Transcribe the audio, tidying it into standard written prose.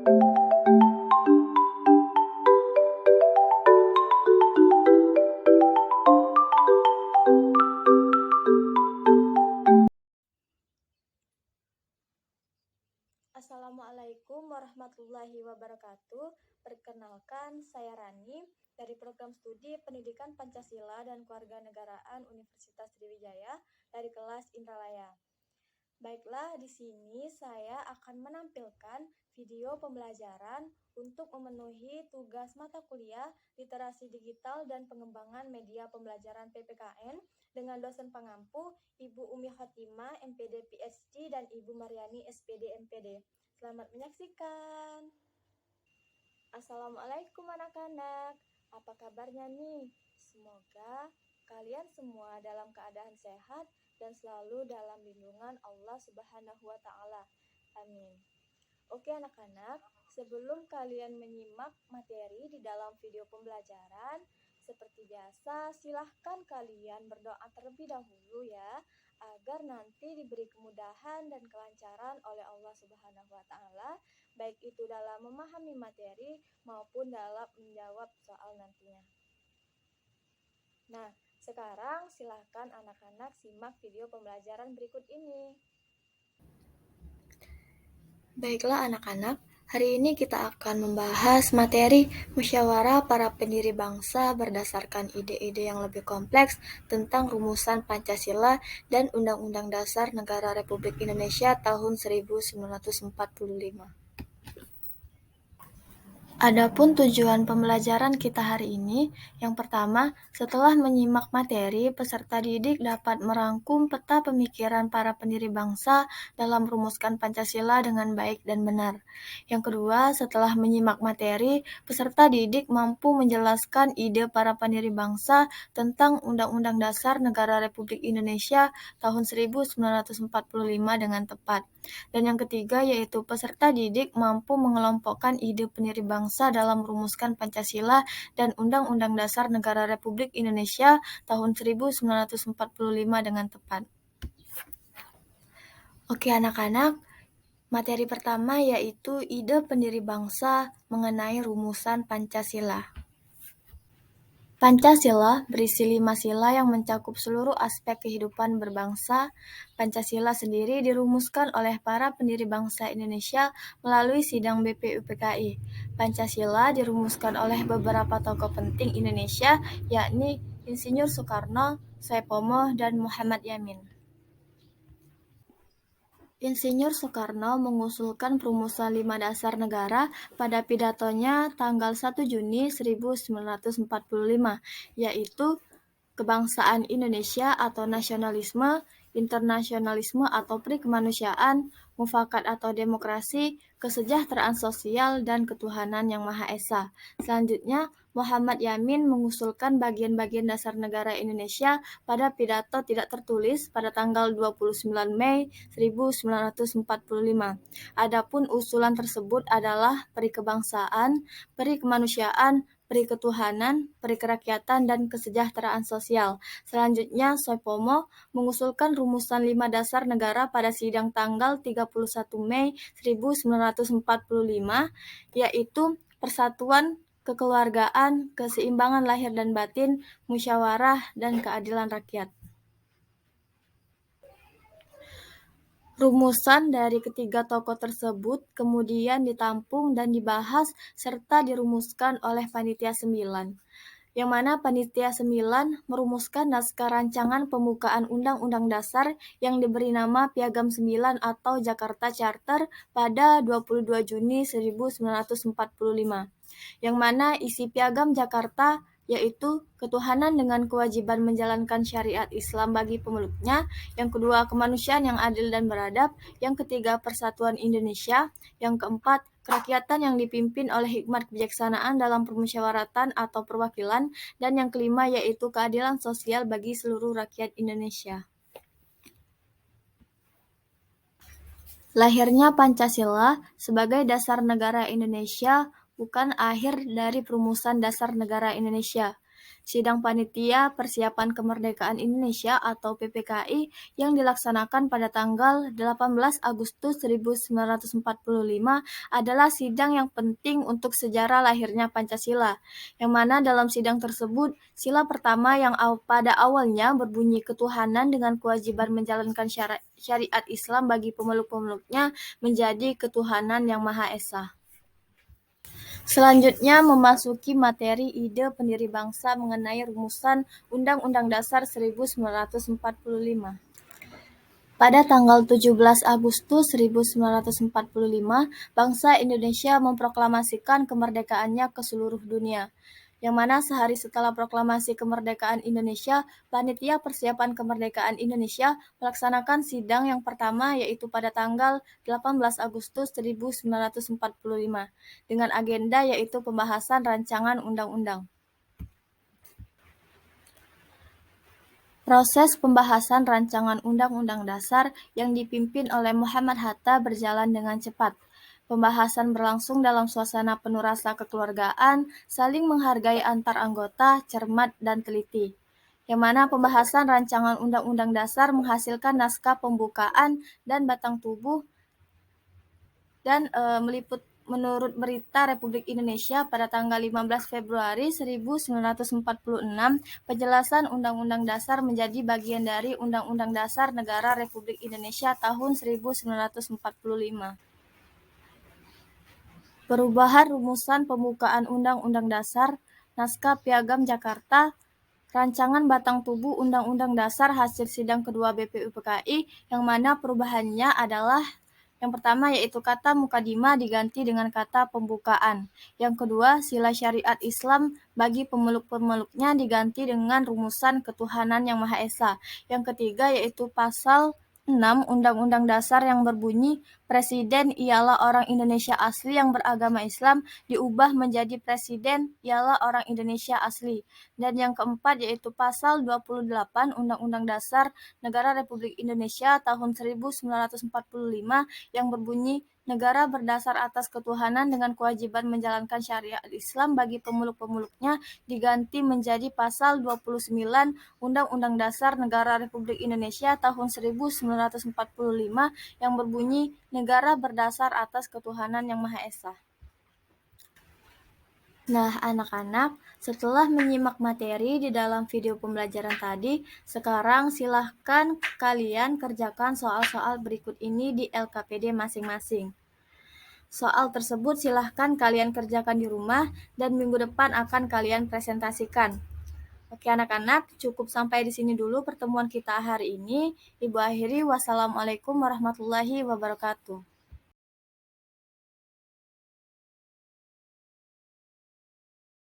Assalamualaikum warahmatullahi wabarakatuh. Perkenalkan, saya Rani dari Program Studi Pendidikan Pancasila dan Kewarganegaraan Universitas Sriwijaya dari kelas Indralaya. Baiklah, di sini saya akan menampilkan video pembelajaran untuk memenuhi tugas mata kuliah Literasi Digital dan Pengembangan Media Pembelajaran PPKN dengan dosen pengampu Ibu Umi Khotimah, MPD PhD, dan Ibu Mariani, SPD MPD. Selamat menyaksikan. Assalamualaikum anak-anak. Apa kabarnya nih? Semoga kalian semua dalam keadaan sehat dan selalu dalam lindungan Allah Subhanahu wa Ta'ala. Amin. Oke anak-anak, sebelum kalian menyimak materi di dalam video pembelajaran, seperti biasa, silahkan kalian berdoa terlebih dahulu ya, agar nanti diberi kemudahan dan kelancaran oleh Allah Subhanahu wa Ta'ala, baik itu dalam memahami materi maupun dalam menjawab soal nantinya. Nah, sekarang silahkan anak-anak simak video pembelajaran berikut ini. Baiklah anak-anak, hari ini kita akan membahas materi musyawarah para pendiri bangsa berdasarkan ide-ide yang lebih kompleks tentang rumusan Pancasila dan Undang-Undang Dasar Negara Republik Indonesia tahun 1945. Adapun tujuan pembelajaran kita hari ini, yang pertama, setelah menyimak materi, peserta didik dapat merangkum peta pemikiran para pendiri bangsa dalam merumuskan Pancasila dengan baik dan benar. Yang kedua, setelah menyimak materi, peserta didik mampu menjelaskan ide para pendiri bangsa tentang Undang-Undang Dasar Negara Republik Indonesia tahun 1945 dengan tepat. Dan yang ketiga yaitu peserta didik mampu mengelompokkan ide pendiri bangsa dalam merumuskan Pancasila dan Undang-Undang Dasar Negara Republik Indonesia tahun 1945 dengan tepat. Oke anak-anak, materi pertama yaitu ide pendiri bangsa mengenai rumusan Pancasila. Pancasila berisi 5 sila yang mencakup seluruh aspek kehidupan berbangsa. Pancasila sendiri dirumuskan oleh para pendiri bangsa Indonesia melalui sidang BPUPKI. Pancasila dirumuskan oleh beberapa tokoh penting Indonesia, yakni Insinyur Soekarno, Soepomo, dan Muhammad Yamin. Insinyur Soekarno mengusulkan perumusan 5 dasar negara pada pidatonya tanggal 1 Juni 1945, yaitu kebangsaan Indonesia atau nasionalisme, internasionalisme atau perikemanusiaan, mufakat atau demokrasi, kesejahteraan sosial, dan ketuhanan yang Maha Esa. Selanjutnya, Muhammad Yamin mengusulkan bagian-bagian dasar negara Indonesia pada pidato tidak tertulis pada tanggal 29 Mei 1945. Adapun usulan tersebut adalah peri kebangsaan, peri kemanusiaan, peri ketuhanan, peri kerakyatan, dan kesejahteraan sosial. Selanjutnya, Soepomo mengusulkan rumusan 5 dasar negara pada sidang tanggal 31 Mei 1945, yaitu persatuan, kekeluargaan, keseimbangan lahir dan batin, musyawarah, dan keadilan rakyat. Rumusan dari ketiga tokoh tersebut kemudian ditampung dan dibahas serta dirumuskan oleh Panitia 9, yang mana Panitia 9 merumuskan naskah rancangan pembukaan Undang-Undang Dasar yang diberi nama Piagam 9 atau Jakarta Charter pada 22 Juni 1945, yang mana isi Piagam Jakarta yaitu ketuhanan dengan kewajiban menjalankan syariat Islam bagi pemeluknya, yang kedua kemanusiaan yang adil dan beradab, yang ketiga persatuan Indonesia, yang keempat kerakyatan yang dipimpin oleh hikmat kebijaksanaan dalam permusyawaratan atau perwakilan, dan yang kelima yaitu keadilan sosial bagi seluruh rakyat Indonesia. Lahirnya Pancasila sebagai dasar negara Indonesia bukan akhir dari perumusan dasar negara Indonesia. Sidang Panitia Persiapan Kemerdekaan Indonesia atau PPKI yang dilaksanakan pada tanggal 18 Agustus 1945 adalah sidang yang penting untuk sejarah lahirnya Pancasila, yang mana dalam sidang tersebut, sila pertama yang pada awalnya berbunyi ketuhanan dengan kewajiban menjalankan syariat Islam bagi pemeluk-pemeluknya menjadi ketuhanan yang Maha Esa. Selanjutnya memasuki materi ide pendiri bangsa mengenai rumusan Undang-Undang Dasar 1945. Pada tanggal 17 Agustus 1945, bangsa Indonesia memproklamasikan kemerdekaannya ke seluruh dunia, yang mana sehari setelah proklamasi kemerdekaan Indonesia, Panitia Persiapan Kemerdekaan Indonesia melaksanakan sidang yang pertama yaitu pada tanggal 18 Agustus 1945 dengan agenda yaitu pembahasan rancangan undang-undang. Proses pembahasan rancangan Undang-Undang Dasar yang dipimpin oleh Muhammad Hatta berjalan dengan cepat. Pembahasan berlangsung dalam suasana penuh rasa kekeluargaan, saling menghargai antar anggota, cermat dan teliti. Yang mana pembahasan rancangan Undang-Undang Dasar menghasilkan naskah pembukaan dan batang tubuh dan meliput menurut Berita Republik Indonesia pada tanggal 15 Februari 1946, penjelasan Undang-Undang Dasar menjadi bagian dari Undang-Undang Dasar Negara Republik Indonesia tahun 1945. Perubahan rumusan pembukaan Undang-Undang Dasar, naskah Piagam Jakarta, rancangan batang tubuh Undang-Undang Dasar hasil sidang kedua BPUPKI, yang mana perubahannya adalah yang pertama yaitu kata mukadimah diganti dengan kata pembukaan. Yang kedua, sila syariat Islam bagi pemeluk-pemeluknya diganti dengan rumusan ketuhanan yang Maha Esa. Yang ketiga yaitu pasal 6 Undang-Undang Dasar yang berbunyi Presiden ialah orang Indonesia asli yang beragama Islam diubah menjadi Presiden ialah orang Indonesia asli. Dan yang keempat yaitu pasal 28 Undang-Undang Dasar Negara Republik Indonesia tahun 1945 yang berbunyi negara berdasar atas ketuhanan dengan kewajiban menjalankan syariat Islam bagi pemeluk-pemeluknya diganti menjadi pasal 29 Undang-Undang Dasar Negara Republik Indonesia tahun 1945 yang berbunyi negara berdasar atas ketuhanan yang Maha Esa. Nah, anak-anak, setelah menyimak materi di dalam video pembelajaran tadi, sekarang silahkan kalian kerjakan soal-soal berikut ini di LKPD masing-masing. Soal tersebut silahkan kalian kerjakan di rumah dan minggu depan akan kalian presentasikan. Oke anak-anak, cukup sampai di sini dulu pertemuan kita hari ini. Ibu akhiri, wassalamualaikum warahmatullahi wabarakatuh.